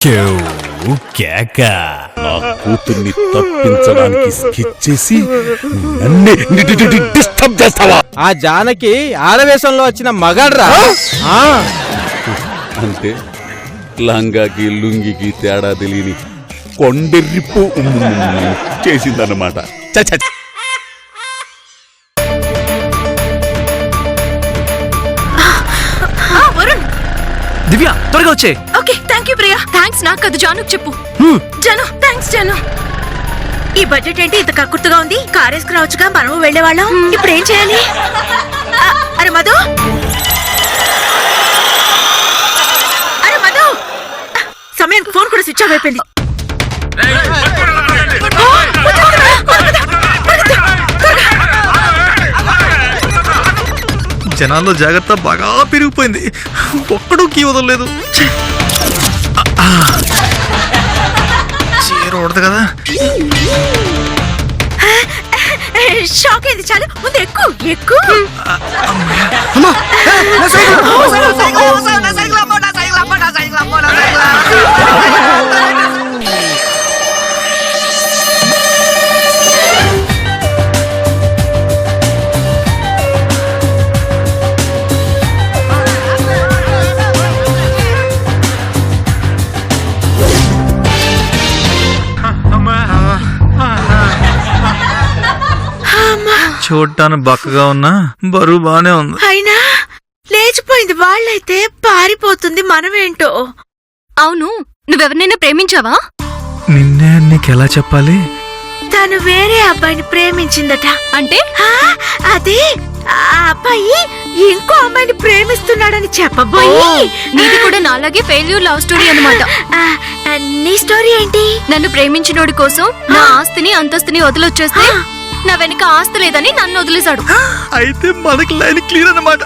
కేక నా కూతుర్ని తప్పించడానికి స్కెచ్ చేసి నన్నే డిస్టర్బ్ చేస్తావా? ఆ జానకి ఆడవేశంలో వచ్చిన మగాడ్రా. అంటే లంగాకి లుంగికి తేడా తెలియని కొండెర్రిప్పు చేసిందన్నమాట. దివ్య త్వరగా వచ్చే. Okay thank you Priya. Thanks నాకు కాదు జానుకు చెప్పు. జాను థ్యాంక్స్ జాను. ఈ బడ్జెట్ ఏంటి ఇంత కక్కుర్తుగా ఉంది? కార్ వేసుకురావచ్చుగా, మనము వెళ్లేవాళ్ళం. ఇప్పుడు ఏం చేయాలి? అరే మధు, అరే మధు, సమయానికి ఫోన్ కూడా స్విచ్ ఆఫ్ అయిపోయింది. జనాల్లో జాగ్రత్త బాగా పెరిగిపోయింది. ఒక్కడూ కీ వదలలేదు. చీర ఉడదు కదా. షాక్ అయింది. చాలు ముందు ఎక్కు ఎక్కు. చూడటానికి బక్కగా ఉన్నా బరువు బానే ఉంది. అయినా లేచిపోయింది. వాళ్ళైతే పారిపోతుంది, మనమేంటో. అవును, నువ్వెవరినైనా ప్రేమించావా? నిన్నే నీకెలా చెప్పాలి? తను వేరే అబ్బాయిని ప్రేమించిందట. అంటే అది ఆ అబ్బాయి ఇంకో అమ్మాయిని ప్రేమిస్తున్నాడని చెప్పబోయి. నీది కూడా నాలాగే ఫెయిల్యూర్ లవ్ స్టోరీ అన్నమాట. నీ స్టోరీ ఏంటి? నన్ను ప్రేమించినోడి కోసం నా ఆస్తిని అంతస్తుని వదిలొచ్చేస్తే నా వెనక ఆస్తి లేదని నన్ను వదిలేశాడు. అయితే మనకి లైన్ క్లియర్ అన్నమాట.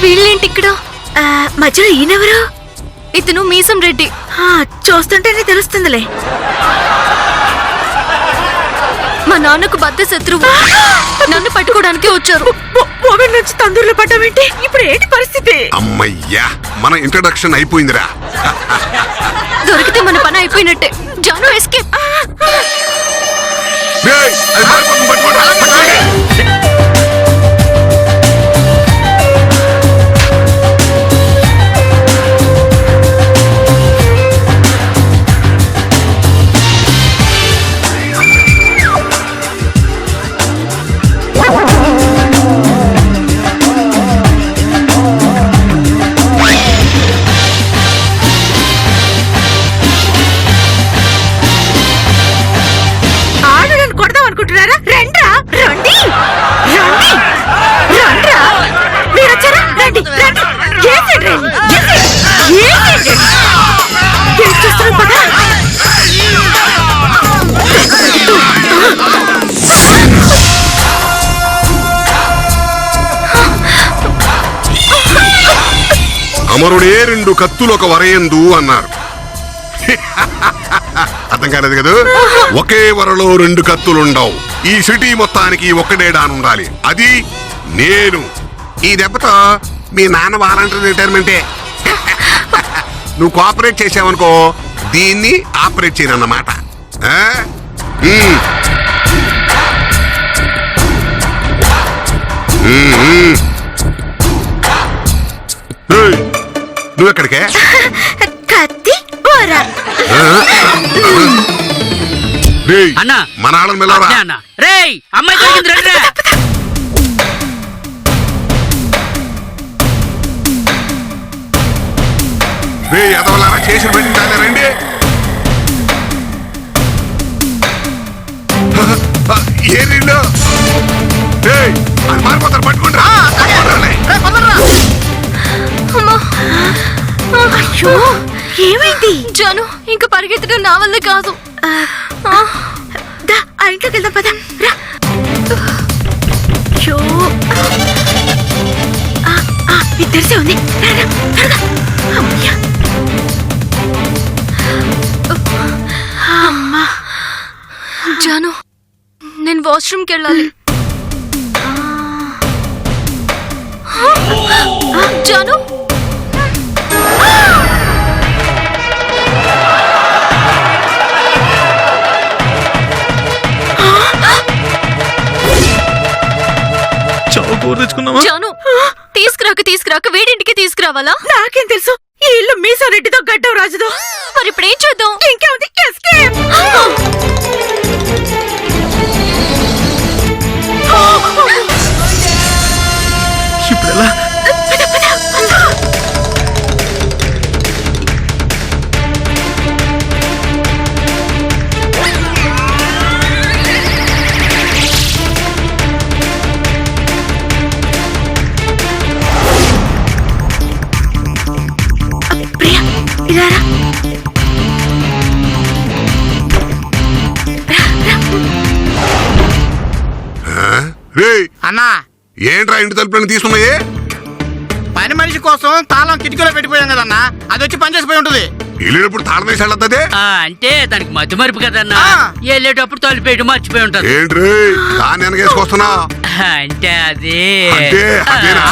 వీళ్ళేంటి ఇక్కడ? మధ్యలో ఈయనెవరు? ఇతను మీసం రెడ్డి. చూస్తుంటేనే తెలుస్తుందిలే. మా నాన్నకు బద్ద శత్రువు. నన్ను పట్టుకోవడానికి వచ్చారు. ఓవెన్ నుంచి తందూరులో పడ్డావేంటి? ఇప్పుడు ఏంటి పరిస్థితి? అమ్మయ్యా, మన ఇంట్రడక్షన్ అయిపోయిందిరా. దొరికితే మన పని అయిపోయినట్టే. జాను ఎస్కేప్. అమరుడే రెండు కత్తులు ఒక వరయందు అన్నారు. అర్థం కాలేదు కదా? ఒకే వరలో రెండు కత్తులుండవు. ఈ సిటీ మొత్తానికి ఒక్కడే డానుండాలి, అది నేను. ఈ దెబ్బతో మీ నాన్న వాలంటీర్ రిటైర్మెంటే. నువ్వు కోఆపరేట్ చేసావనుకో, దీన్ని ఆపరేట్ చేయనన్నమాట. ఏయ్, నువ్వెక్కడికే? కత్తి ఓరా. రేయ్, అన్నా. మన ఆళ్ళని పిలవరా. అదే అన్న. రేయ్ అమ్మాయి దొరికింది రండిరా. రేయ్, ఎదవలారా చేసిన పెట్టిందా రండి. ఏ నీళ్ళు? రేయ్, అది మారిపోతారు, పట్టుకుంటా. అయ్యో ఏమైంది? జాను ఇంకా పరిగెత్తడం నా వల్ల కాదు. దా ఆ ఇంట్లోకి వెళ్దాం పద రా. అయ్యో ఇది తెరిసే ఉంది. రా, రా, త్వరగా. అమ్మయ్య. అమ్మా జాను నేను వాష్రూమ్కి వెళ్ళాలి. జాను చావు కూర తెచ్చుకున్నావా? జాను తీసుకురాక వీడింటికి తీసుకురావాలా? నాకేం తెలుసు ఈ ఇల్లు మీసారెడ్డితో గడ్డం రాజుదో. మరి ఇప్పుడు ఏం చేద్దాం? ఇంకేముంది ఎస్కేప్. ఇప్పుడు ఎలా? ప్రియా ఇలా రా. రేయ్, అన్నా ఏంట్రా ఇంటి తలుపులను తీసుకున్నాయి? పని మనిషి కోసం తాళం కిటికీలో పెట్టిపోయాం కదన్నా, అది వచ్చి పనిచేసిపోయి ఉంటుంది. వెళ్ళేటప్పుడు తాళం వేసి వెళ్ళొద్దే. అంటే దానికి మధ్య మరుపు కదన్నా. ఆ. వెళ్ళేటప్పుడు తలుపేయడం మర్చిపోయి ఉంటారు. ఏంట్రీ దాన్ని వెనకేసుకొస్తున్నా? అంటే అది అంటే అదేనా?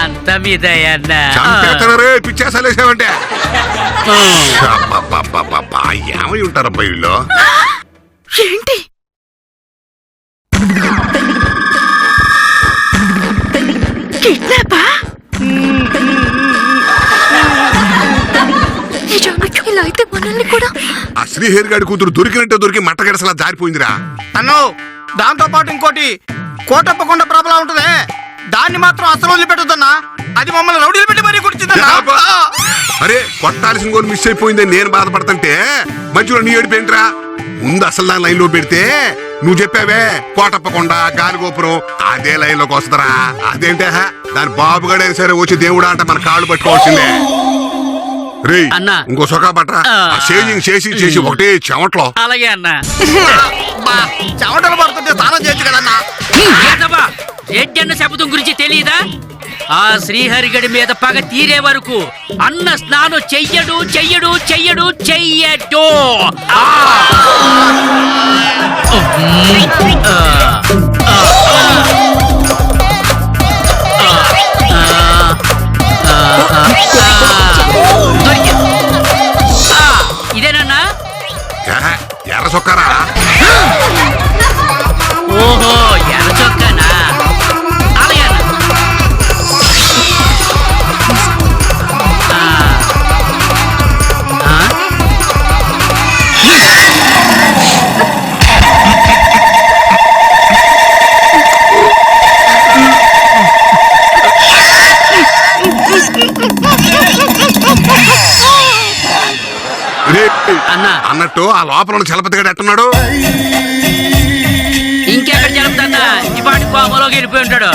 అంత మీద అన్నా. చంపేస్తారే పిచ్చేసలేసావంటే. ఏమై ఉంటారబ్బా వీళ్ళు? ఏంటి కిడ్నాపా? ఇలా అయితే మనల్ని కూడా. ఆ శ్రీహరి గారి కూతురు దొరికినట్టే దొరికి మట్టగడసలా జారిపోయిందిరా. అన్నో దాంతో పాటు ఇంకోటి కోటప్పకొండ ప్రాబ్లం ఉంటదే, దాన్ని మాత్రం అసలు వదిలిపెట్టొద్దన్నా. అది మమ్మల్ని రౌడీలు పెట్టి మరీ కుడిచిందన్నా. అరే కొట్టాల్సిన గోలు మిస్ అయిపోయిందని నేను బాధపడుతుంటే మధ్యలో నీ ఏడిపోయింట్రా. ముందు అసలు దాని లైన్ లో పెడితే నువ్వు చెప్పావే కోటప్పకొండ గాలిగోపురం అదే లైన్ లోకి వస్తారా. అదేంటే దాని బాబుగాడైనా సరే వచ్చి దేవుడా అంటే మన కాళ్ళు పట్టుకోవాల్సిందే. రే అన్నా. ఇంకో సొకా పట్రా. షేజింగ్ చేసి ఒకటే చెమట్లో. అలాగే అన్నా. చెమటలు పడుతుంటే స్నానం చేయొచ్చు కదన్నా. రెడ్డన్న శబ్దం గురించి తెలియదా? ఆ శ్రీహరిగడి మీద పగ తీరే వరకు అన్న స్నానం చెయ్యడు. ఇదేనన్నా? ఎర్ర సొక్కారా? ఓహో ఎర్ర చొక్కానా? అలాగే అన్నా. అన్నా. అన్నట్టు ఆ లోపల చలపతిగాడు ఎట్టున్నాడు? ఇంకెక్కడ చెప్తా ఈ పాటి కోమలోకి వెళ్ళిపోయి ఉంటాడు.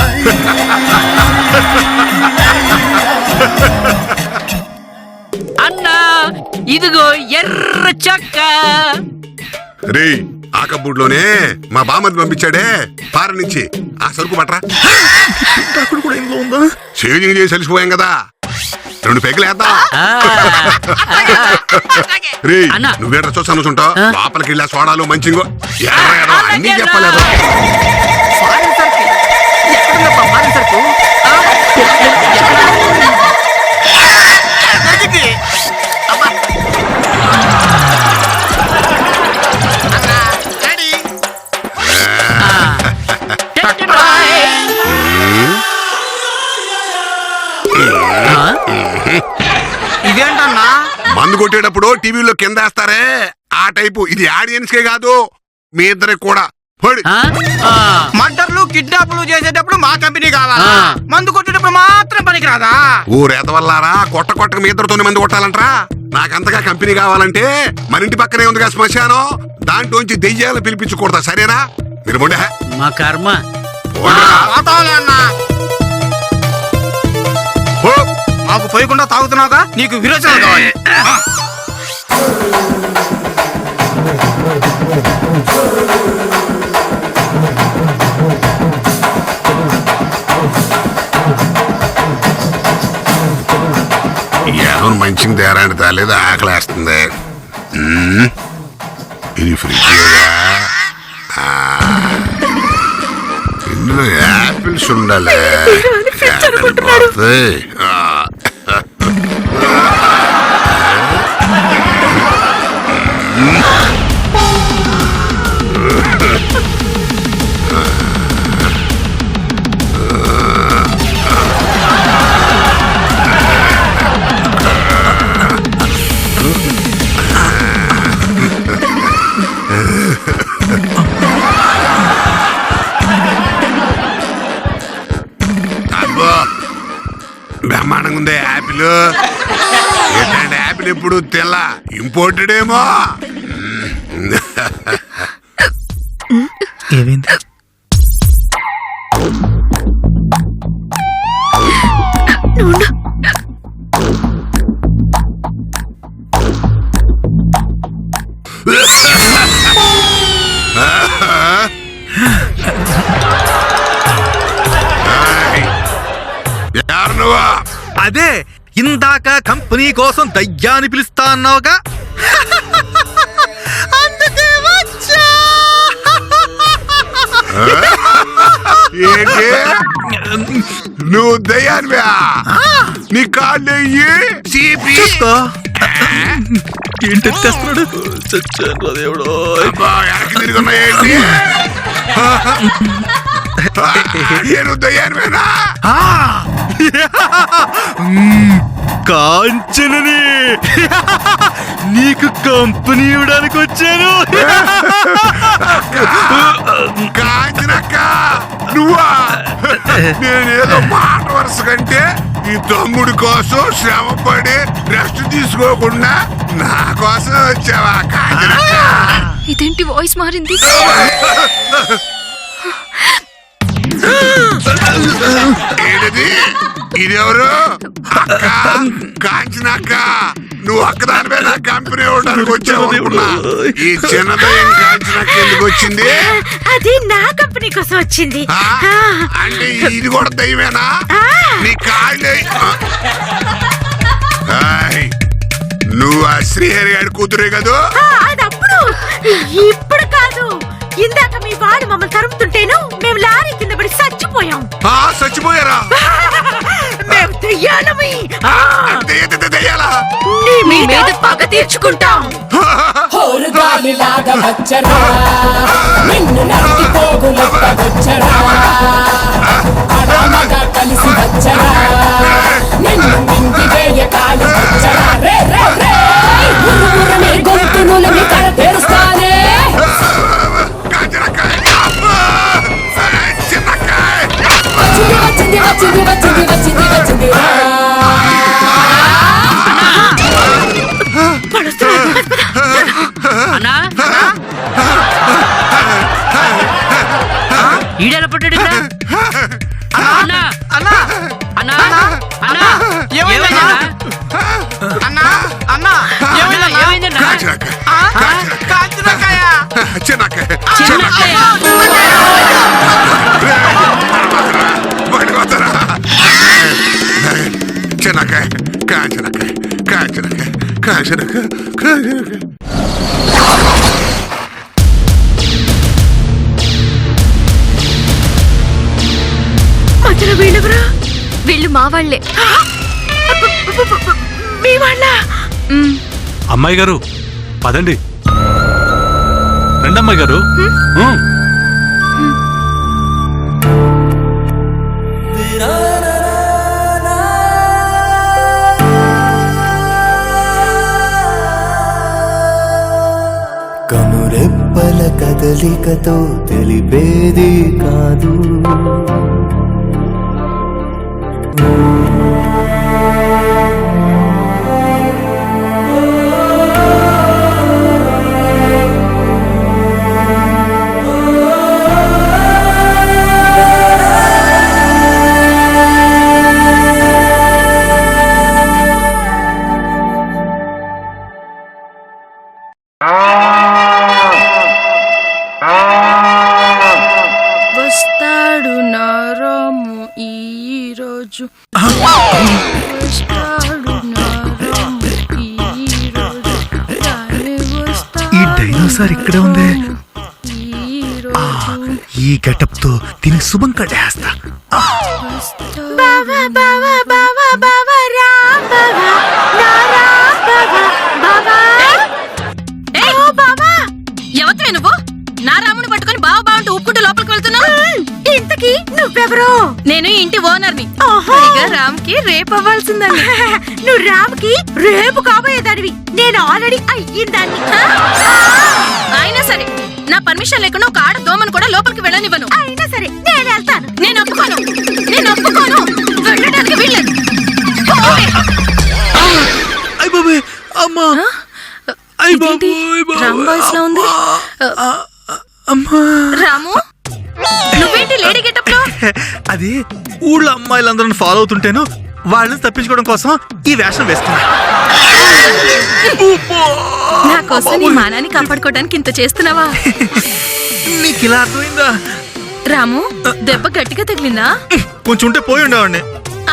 అన్నా ఇదిగో ఎర్ర చక్క. రే ఆ కబ్బుడ్లోనే మా బామ్మది పంపించాడే పార నుంచి ఆ సరుకు పట్రా. అక్కడ కూడా ఇంట్లో ఉందా? షేవింగ్ చేసి అలిసిపోయాం కదా, 2 పెగ్గులు వేద్దాం. రే అన్నా. నువ్వేట్రా చూస్తాను చూంటావు లోపలికి వెళ్ళా సోడాలు మంచిగో అన్ని చెప్పలేదు. ఫారిన్ సరుకు ఎక్కడుందబ్బా ఫారిన్ సరుకు? దొరికింది. అబ్బా. అన్నా, రెడీ. TET bye. ఇదేంటన్నా? మందు కొట్టేటప్పుడు టీవీలో కింద వేస్తారే ఆ టైపు. ఇది ఆడియన్స్ కే కాదు, మీ ఇద్దరికి కూడా. పోడి. మర్డర్లు కిడ్నాప్లు చేసేటప్పుడు మా కంపెనీ కావాలా? మందు కొట్టేటప్పుడు మాత్రం పనికిరాదా? ఊరెదవల్లారా, కొట్ట మీ ఇద్దరితోనే మందు కొట్టాలంటరా? నాకంతగా కంపెనీ కావాలంటే మన ఇంటి పక్కనే ఉందిగా శ్మశానం, దాంట్లోంచి దెయ్యాలు పిలిపించకూడదా? సరేనా? మీరు మొండే మా కర్మ. పోతావులే అన్నా. మాకు పోయకుండా తాగుతున్నావుగా, నీకు విరోచన కావాలి. ఎవరు మంచిగా తేరాని తాలేదు, ఆకలేస్తుంది. ఇది ఫ్రిడ్జ్ ఇందులో యాపిల్స్ ఉండాలి. బ్రహ్మాండంగా ఉంది యాపిల్. ఏంటంటే యాపిల్ ఎప్పుడు తెల్ల ఇంపోర్టెడ్ ఏమో. ఏమైంది? ఎవరు నువ్వా? అదే ఇందాక కంపెనీ కోసం దయ్యాన్ని పిలుస్తా అన్నావుగా, అందుకే వచ్చా. ఏంటి నువ్వు దయ్యాన్వా? నీ కాళ్ళు చీపి ఏంటి తెస్తున్నాడు? చచ్చాను దేవుడు. వెనక్కి తిరుగున్నా ఏంటి? నేను దయ్యాన్వేనా? కాంచనని నీకు కంపెనీ ఇవ్వడానికి వచ్చాను. కాంచనక్క నువ్వా? నేనేదో మాట వరుస కంటే ఈ తమ్ముడి కోసం శ్రమపడి రెస్ట్ తీసుకోకుండా నా కోసం వచ్చావా కాంచనక్క? ఇదేంటి వాయిస్ మారింది? ఏంటది? ఇదెవరు? అక్క, కాంచనక్క. నువ్వు అక్కదానిపై నా కంపెనీ ఇవ్వడానికి వచ్చావు అనుకున్నా. ఈ చిన్నదయ్యం కాంచనక్క ఎందుకు వచ్చింది? అది నా కంపెనీ కోసం వచ్చింది. అంటే ఇది కూడా దయ్యమేనా? నీ కాళ్ళే. నువ్వు ఆ శ్రీహరి గారి కూతురే కదూ? అదప్పుడు, ఇప్పుడు కాదు. ఇందాక మీ వాడు మమ్మల్ని తరుముతుంటేను మేము లారీ కింద పడి చచ్చిపోయాం. చచ్చిపోయారా? మేము దెయ్యాలమి. దెయ్యాలా? నీ మీద పగ తీర్చుకుంటాం. హోరుగాలిలాగా వచ్చరా, నిన్ను నరికి పోగులెత్తవచ్చరా, అడమగా కలిసి వచ్చరా, నిన్ను మింగి వేయ కాలు వచ్చరా. రే రే రే గురుగురని గొంతునులని కడ తెరుస్తానే. వచ్చింది వచ్చింది వచ్చింది వచ్చింది వచ్చింది అన్నా ఈడెలా పడ్డాడు ఇక్కడ? అన్నా అన్నా అన్నా అన్నా ఏమైందన్నా? అన్నా అన్నా ఏమైందన్నా? ఏమైందన్నా? కాంచనక్కయ్య. చిన్నక్క చిన్నక్కయ్య. చిన్నక్క కాంచనక్క కాంచనక్క కాంచనక్క కాంచనక్క. మధ్యలో వీళ్ళెవరా? వీళ్ళు మా వాళ్లే. మీ వాళ్ళ? అమ్మాయి గారు పదండి. రండి అమ్మాయి గారు. కదలికతో తెలిపేది కాదు. వస్తాడు నా రాము ఈ రోజు. వస్తాడు నా రాము ఈ రోజు. రానే వస్తాడు ఈ డైనోసార్ ఇక్కడే ఉంది. ఈ రోజు. ఈ గెటప్ తో దీనికి శుభం కట్టేస్తా. బావా బావా బావా బావా రా బావా నా రా బావా బావా. ఏయ్ ఓ బావా, ఎవత్వే నువ్వు? నా రాముని పట్టుకొని బావ బావంటూ ఊపుకుంటూ లోపలికి వెళ్తున్నావు. ఇంతకీ నువ్వెవరో? నేను ఈ ఇంటి ఓనర్ని. పైగా రామ్కి రేపు అవ్వాల్సిందని. నువ్వు రామ్కి రేపు కాబోయేదానివి, నేను ఆల్రెడీ అయ్యిందాన్ని. అయినా సరే నా పర్మిషన్ లేకుండా ఒక ఆడ దోమను కూడా లోపలికి వెళ్ళనివ్వను. అయినా సరే నేను వెళ్తాను. నేను ఒప్పుకోను, నేను ఒప్పుకోను. వెళ్ళడానికి వీల్లేదు. అమ్మా రామ్ వాయిస్ లో ఉంది. రాము, నువ్వేంటి లేడీ గెటప్ లో? అది ఊళ్ళో అమ్మాయిలందరూ ఫాలో అవుతుంటేను వాళ్ళని తప్పించుకోవడం కోసం ఈ వేషం వేస్తున్నా. నా కోసం నీ మానాన్ని కాపాడుకోవడానికి ఇంత చేస్తున్నావా? నీకు ఇలా అర్థమైందా? రాము, దెబ్బ గట్టిగా తగిలిందా? కొంచెం ఉంటే పోయి ఉండేవాడిని.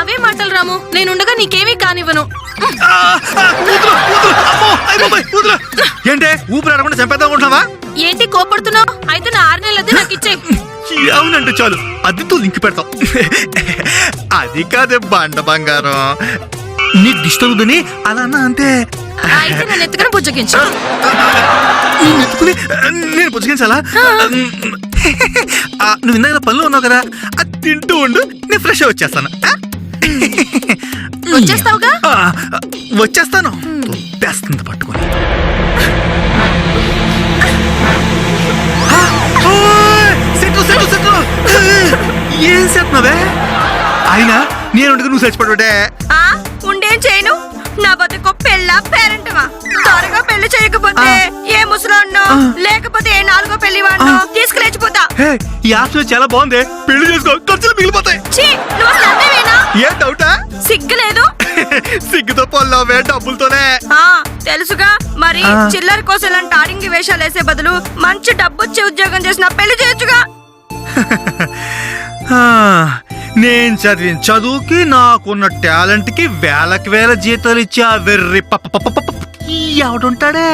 అవే మాటలు రాము, నేనుండగా నీకేమీ కానివ్వను. ఏంటే ఊపిరి ఆడకుండా చంపేద్దాం అనుకుంటున్నావా? ఏంటి కోపడుతున్నావు? అయితే నా 6 నెలలది నాకు ఇచ్చేయ్. అవునంటే చాలు, అద్దెతో లింక్ పెడతాం. అది కాదే బండ బంగారం, నీకు డిస్టర్బ్ అని అలా అన్నా అంతే. అయితే నేను ఎత్తుకుని బుజ్జగించు. నేను ఎత్తుకుని నేను పుచ్చగించాలా? నువ్వు ఇందాక పనిలో ఉన్నావు కదా, అది తింటూ ఉండు, నేను ఫ్రెష్ వచ్చేస్తాను. వచ్చేస్తావుగా? వచ్చేస్తాను. తొప్పేస్తుంది పట్టుకొని. ఏం చేస్తున్నావే? అయినా నేను నువ్వు చచ్చిపడే. ఉండేం చేయను, నా బతుకు పెళ్ళ పేరెంటమా. త్వరగా పెళ్లి చేయకపోతే ఏ ముసలాన్నో లేకపోతే ఏ 4గో పెళ్లి వాడినో తీసుకులేచిపోతా. ఈ ఆశ చాలా బాగుంది, పెళ్లి చేసుకో, ఖర్చులు మిగిలిపోతాయి. ఏ డౌటా? సిగ్గులేదు? సిగ్గుతో పొల్లవే, డబ్బులతోనే. తెలుసుగా మరి. చిల్లర కోసం ఇలాంటి ఆడింగి వేషాలు వేసే బదులు మంచి డబ్బు వచ్చే ఉద్యోగం చేసిన పెళ్లి చేయొచ్చుగా. నేను చదివిన చదువుకి నాకున్న టాలెంట్ కి వేలకు వేల జీతాలు ఇచ్చి ఆ వెర్రి ఎవడుంటాడే?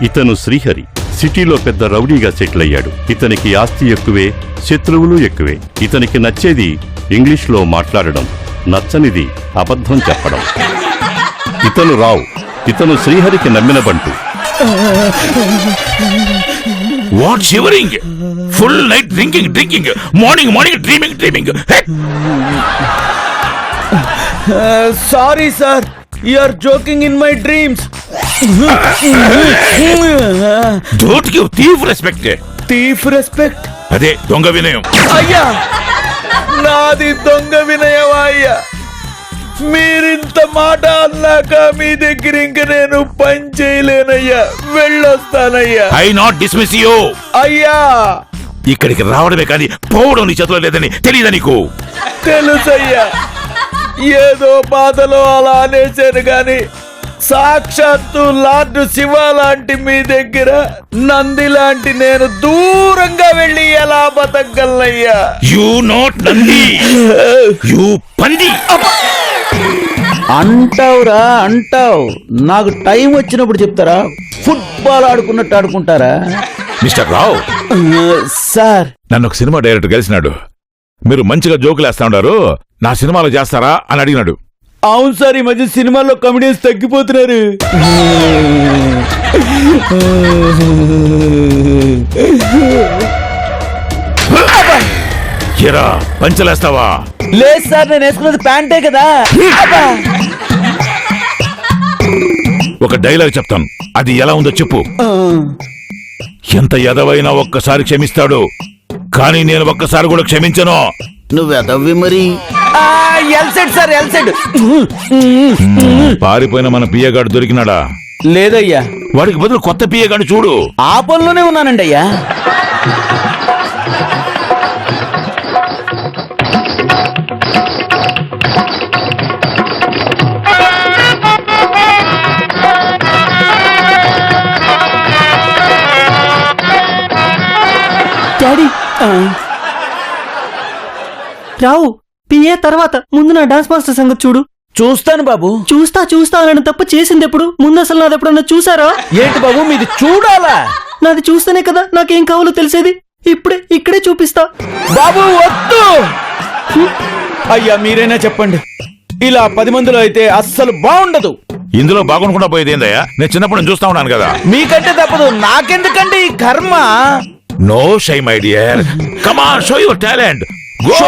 ఇతను శ్రీహరి. సిటీలో పెద్ద రౌడీగా సెటిల్ అయ్యాడు. ఇతనికి ఆస్తి ఎక్కువే, శత్రువులు ఎక్కువే. ఇతనికి నచ్చేది ఇంగ్లీష్లో మాట్లాడడం, నచ్చనిది అబద్ధం చెప్పడం. ఇతను రావు. ఇతను శ్రీహరికి నమ్మిన బంటు. What shivering, full night drinking, morning dreaming. Sorry sir, you are joking in my dreams. Don't give thief respect. Thief respect? అదే దొంగ వినయం. అయ్యా, నాది దొంగ వినయమా అయ్యా? మీరింత మాట అన్నాక మీ దగ్గర ఇంక నేను పని చేయలేనయ్యా, వెళ్ళొస్తానయ్యా. I not dismiss you. అయ్యా, ఇక్కడికి రావడమే కానీ పోవడం నీ చేతిలో లేదని తెలియదా నీకు? తెలుసయ్యా, ఏదో బాధలో అలా అనేశాను గాని సాక్షాత్తు లార్డ్ శివ లాంటి మీ దగ్గర నంది లాంటి నేను దూరంగా వెళ్ళి ఎలా బతకగలనయ్యా? యు నాట్ నంది, యు పంది. అంటావురా అంటావు. నాకు టైం వచ్చినప్పుడు చెప్తారా? ఫుట్బాల్ ఆడుకున్నట్టు ఆడుకుంటారా? మిస్టర్ రావు, సార్ నన్ను ఒక సినిమా డైరెక్టర్ కలిసినాడు. మీరు మంచిగా జోకులు వేస్తా ఉన్నారు, నా సినిమాలో చేస్తారా అని అడిగినాడు. అవును సార్, ఈ మధ్య సినిమాల్లో కమెడియన్స్ తగ్గిపోతున్నారు. ఎరా పంచలేస్తావా? లేదు సార్, నేను వేసుకున్నది ప్యాంటే కదా. ఒక డైలాగ్ చెప్తాను, అది ఎలా ఉందో చెప్పు. ఎంత ఎదవైనా ఒక్కసారి క్షమిస్తాడు, కానీ నేను ఒక్కసారి కూడా క్షమించను. నువ్వు ఎదవ్వి మరి. ఎల్సెడ్ సార్, ఎల్సెడ్. పారిపోయిన మన పియ్యగాడు దొరికినాడా? లేదయ్యా. వాడికి బదులు కొత్త పియ్యగాడు చూడు. ఆ పనిలోనే ఉన్నానండి అయ్యా. డాడీ రావు, పిఏ తర్వాత ముందు నా డాన్స్ మాస్టర్ సంగతి చూడు. చూస్తాను బాబు. చూస్తా అనడం తప్ప చేసింది ఎప్పుడు? ముందు అసలు నాది ఎప్పుడన్నా చూసారా? ఏంటి బాబు మీది చూడాలా? నాది చూస్తేనే కదా నాకేం కావాలో తెలిసేది. ఇక్కడే చూపిస్తా. బాబు వద్దు. అయ్యా మీరైనా చెప్పండి, ఇలా 10 మందిలో అయితే అస్సలు బాగుండదు. ఇందులో బాగుండకుండా పోయేది ఏందయ్యా? నేను చిన్నప్పుడు చూస్తా ఉన్నాను కదా. మీకంటే తప్పదు, నాకెందుకంటే ఈ కర్మ. No shy my dear, come on, show your talent. Go.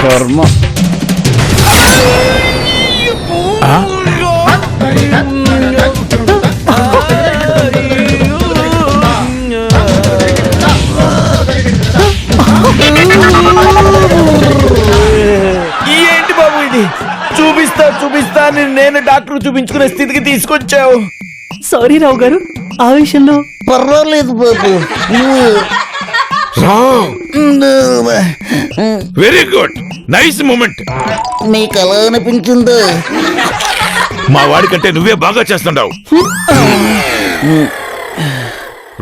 కర్మ. ఏంటి బాబు ఇది? చూపిస్తా నేను డాక్టర్ చూపించుకునే స్థితికి తీసుకొచ్చావు. సారీ రావు గారు, ఆ విషయంలో పర్వాలేదు బాబు. Very good, nice moment. మీకు ఎలా అనిపించిందో? మా వాడి కంటే నువ్వే బాగా చేస్తుంటావు.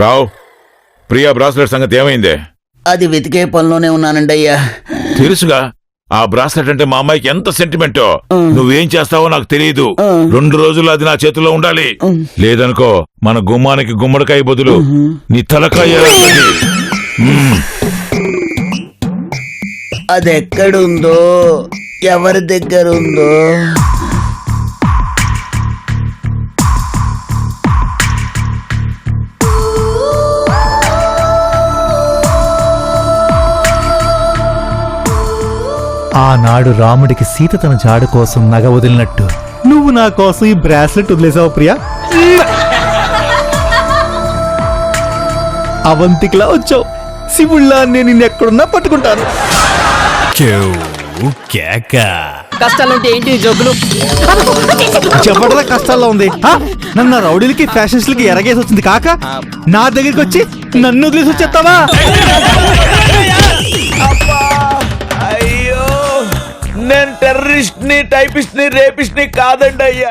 రావు, ప్రియా బ్రాస్లెట్ సంగతి ఏమైంది? అది వెతికే పనిలోనే ఉన్నానండి అయ్యా. తెలుసుగా, ఆ బ్రాస్లెట్ అంటే మా అమ్మాయికి ఎంత సెంటిమెంటో. నువ్వేం చేస్తావో నాకు తెలియదు. 2 రోజులు అది నా చేతిలో ఉండాలి. లేదనుకో మన గుమ్మానికి గుమ్మడికాయ బదులు నీ తలకాయ. అది ఎక్కడుందో, ఎవరి దగ్గర ఉందో? ఆనాడు రాముడికి సీత తన జాడు కోసం నగ వదిలినట్టు నువ్వు నా కోసం ఈ బ్రాస్లెట్ వదిలేసావు ప్రియా. అవంతికిలా వచ్చావు, శివుళ్ళా నేను నిన్నెక్కడున్నా పట్టుకుంటాను. కష్టాలుంటే ఏంటి జబ్బులు? చెప్పడలా కష్టాల్లో ఉంది. నన్ను రౌడీలకి ఫ్యాషన్స్ లకి ఎరగేసి వచ్చింది కాక నా దగ్గరికి వచ్చి నన్ను వదిలేసి వచ్చేస్తావా? అయ్యో, నేను టెర్రరిస్ట్ ని, టైపిస్ట్ ని, రేపిస్ట్ ని కాదండి అయ్యా.